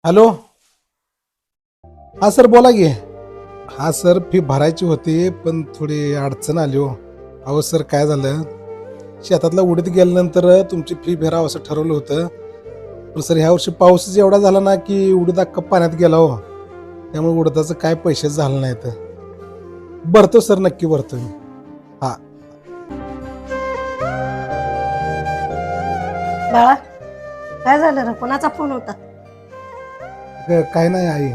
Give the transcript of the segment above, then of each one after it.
Hello. हा sir बोला की. हा सर फी भरायची होती पण थोडी अडचण आली हो. अहो सर काय झालं, शेतातला उडीद गेल्यानंतर तुमची फी भरावं असं ठरवलं होतं. पण सर ह्या वर्षी पाऊसच एवढा झाला ना की उडीद अख्खा पाण्यात गेला हो. त्यामुळे उडदाचं काय पैसेच झालं नाही तर भरतो सर, नक्की भरतो मी. हा. बाळा, काय झालं रे? कोणाचा फोन होता? काय नाही आई,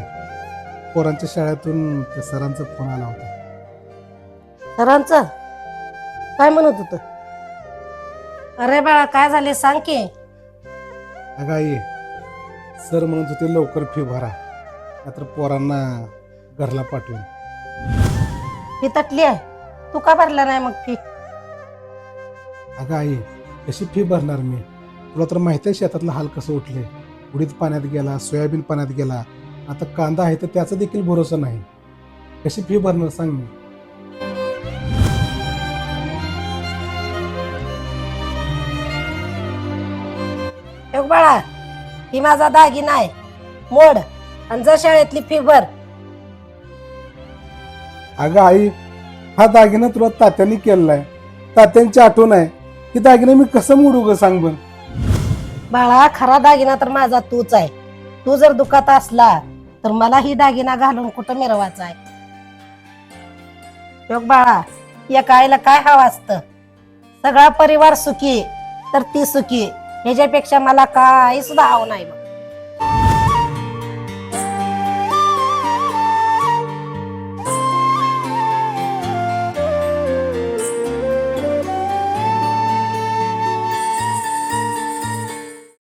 पोरांच्या शाळेतून त्या सरांचा फोन आला होता. सरांचा? काय म्हणत होत? अरे बाळा, काय झाले सांग की. अगं आई, सर म्हणत होते लवकर फी भरा, नाहीतर पोरांना घरला पाठवून. फी तटली आहे. तू का भरला नाही मग फी? अगं आई, कशी फी भरणार मी? तुला तर माहिती आहे शेतातला हाल कसं उठले. उडीद पाण्यात गेला, सोयाबीन पाण्यात गेला, आता कांदा आहे तर त्याचा देखील भरोसा नाही. कशी फी भरणार सांग मी? हे बाळा, ही माझा दागिना आहे, मोड आणि जा शाळेतली फी भर. अगं आई, हा दागिना तुला तात्यांनी केलेला, तात्यांची आठवण आहे. ही दागिना मी कसं मोडू ग सांग बर? बाळा, खरा दागिना तर माझा तूच आहे. तू जर दुखात असला तर मला ही दागिना घालून कुठं मिरवायचा आहे? योग बाळा, या काळीला काय हवं असतं? सगळा परिवार सुखी तर ती सुखी, ह्याच्यापेक्षा मला काही सुद्धा हवं नाही बघ.